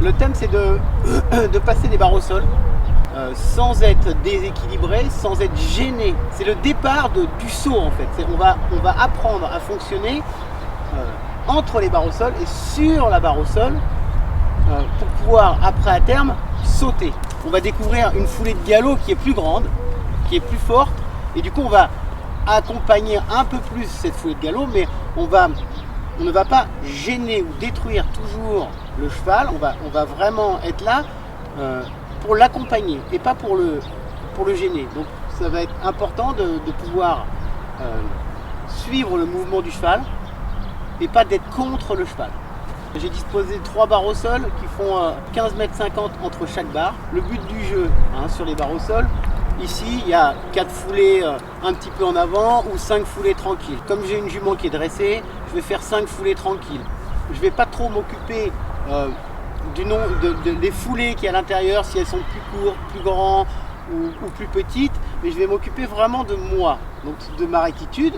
Le thème, c'est de passer des barres au sol sans être déséquilibré, sans être gêné. C'est le départ du saut en fait. On va apprendre à fonctionner entre les barres au sol et sur la barre au sol pour pouvoir après à terme sauter. On va découvrir une foulée de galop qui est plus grande, qui est plus forte, et du coup on va accompagner un peu plus cette foulée de galop, mais on ne va pas gêner ou détruire toujours le cheval. On va vraiment être là pour l'accompagner et pas pour le gêner. Donc ça va être important de pouvoir suivre le mouvement du cheval et pas d'être contre le cheval. J'ai disposé de 3 barres au sol qui font 15,50 m entre chaque barre. Le but du jeu sur les barres au sol, ici il y a 4 foulées un petit peu en avant ou 5 foulées tranquilles. Comme j'ai une jument qui est dressée, je vais faire 5 foulées tranquilles. Je ne vais pas trop m'occuper des foulées qui est à l'intérieur, si elles sont plus courtes, plus grandes ou plus petites, mais je vais m'occuper vraiment de moi, donc de ma rectitude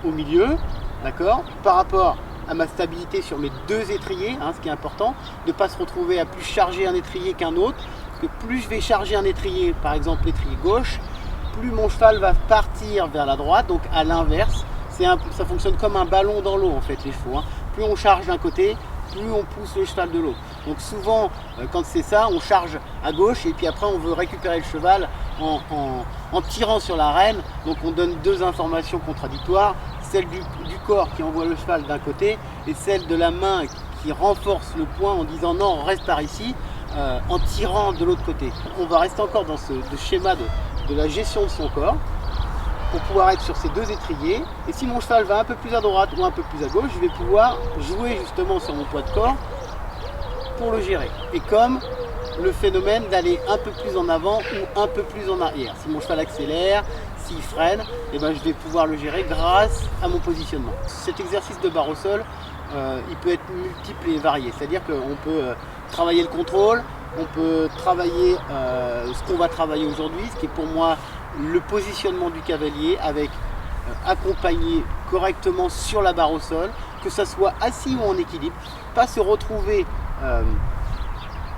au milieu, d'accord, par rapport à ma stabilité sur mes 2 étriers, ce qui est important, de ne pas se retrouver à plus charger un étrier qu'un autre, parce que plus je vais charger un étrier, par exemple l'étrier gauche, plus mon cheval va partir vers la droite, donc à l'inverse. Ça fonctionne comme un ballon dans l'eau en fait les chevaux. Plus on charge d'un côté, plus on pousse le cheval de l'autre. Donc souvent, quand c'est ça, on charge à gauche et puis après on veut récupérer le cheval en tirant sur la rêne. Donc on donne 2 informations contradictoires, celle du corps qui envoie le cheval d'un côté et celle de la main qui renforce le point en disant non, reste par ici, en tirant de l'autre côté. On va rester encore dans ce schéma de la gestion de son corps pour pouvoir être sur ces 2 étriers. Et si mon cheval va un peu plus à droite ou un peu plus à gauche, je vais pouvoir jouer justement sur mon poids de corps pour le gérer. Et comme le phénomène d'aller un peu plus en avant ou un peu plus en arrière. Si mon cheval accélère, s'il freine, je vais pouvoir le gérer grâce à mon positionnement. Cet exercice de barre au sol, il peut être multiple et varié. C'est-à-dire qu'on peut travailler le contrôle, on peut travailler ce qu'on va travailler aujourd'hui, ce qui est pour moi le positionnement du cavalier avec accompagné correctement sur la barre au sol, que ça soit assis ou en équilibre, pas se retrouver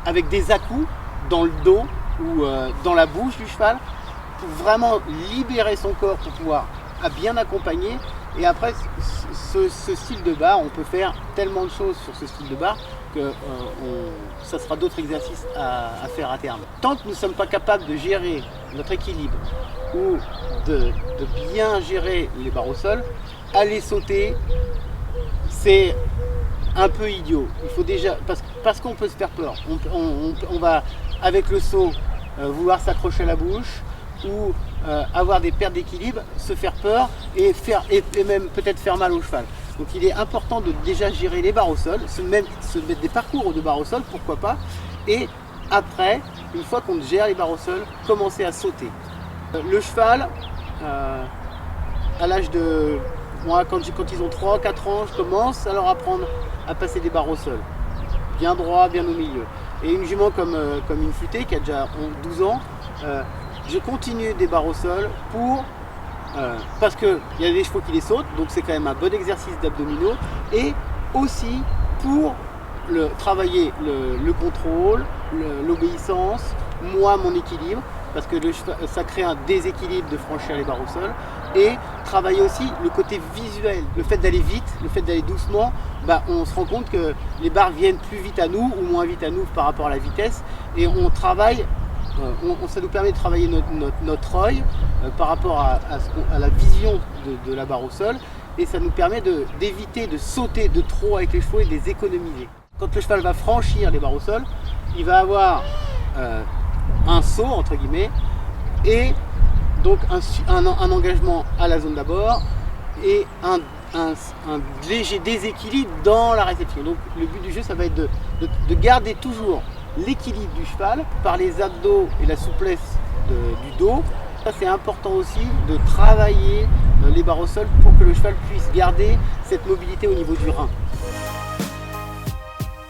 avec des à-coups dans le dos ou dans la bouche du cheval, pour vraiment libérer son corps pour pouvoir bien accompagner. Et après ce style de barre, on peut faire tellement de choses sur ce style de barre que ça sera d'autres exercices à faire à terme. Tant que nous ne sommes pas capables de gérer notre équilibre ou de bien gérer les barres au sol, aller sauter, c'est un peu idiot. Il faut déjà, parce qu'on peut se faire peur. On va avec le saut vouloir s'accrocher à la bouche ou avoir des pertes d'équilibre, se faire peur et même peut-être faire mal au cheval. Donc il est important de déjà gérer les barres au sol, se mettre des parcours de barres au sol, pourquoi pas, et après, une fois qu'on gère les barres au sol, commencer à sauter. Le cheval, à l'âge de... Moi, quand ils ont 3-4 ans, je commence à leur apprendre à passer des barres au sol. Bien droit, bien au milieu. Et une jument comme une futée qui a déjà 12 ans, je continue des barres au sol parce qu'il y a des chevaux qui les sautent, donc c'est quand même un bon exercice d'abdominaux, et aussi pour travailler le contrôle, l'obéissance, moi mon équilibre, parce que ça crée un déséquilibre de franchir les barres au sol, et travailler aussi le côté visuel, le fait d'aller vite, le fait d'aller doucement, on se rend compte que les barres viennent plus vite à nous ou moins vite à nous par rapport à la vitesse, et on travaille. Ça nous permet de travailler notre œil par rapport à la vision de la barre au sol, et ça nous permet d'éviter de sauter de trop avec les chevaux et de les économiser. Quand le cheval va franchir les barres au sol, il va avoir un saut entre guillemets et donc un engagement à la zone d'abord et un léger déséquilibre dans la réception. Donc le but du jeu, ça va être de garder toujours l'équilibre du cheval par les abdos et la souplesse du dos. Ça, c'est important aussi de travailler les barres au sol pour que le cheval puisse garder cette mobilité au niveau du rein.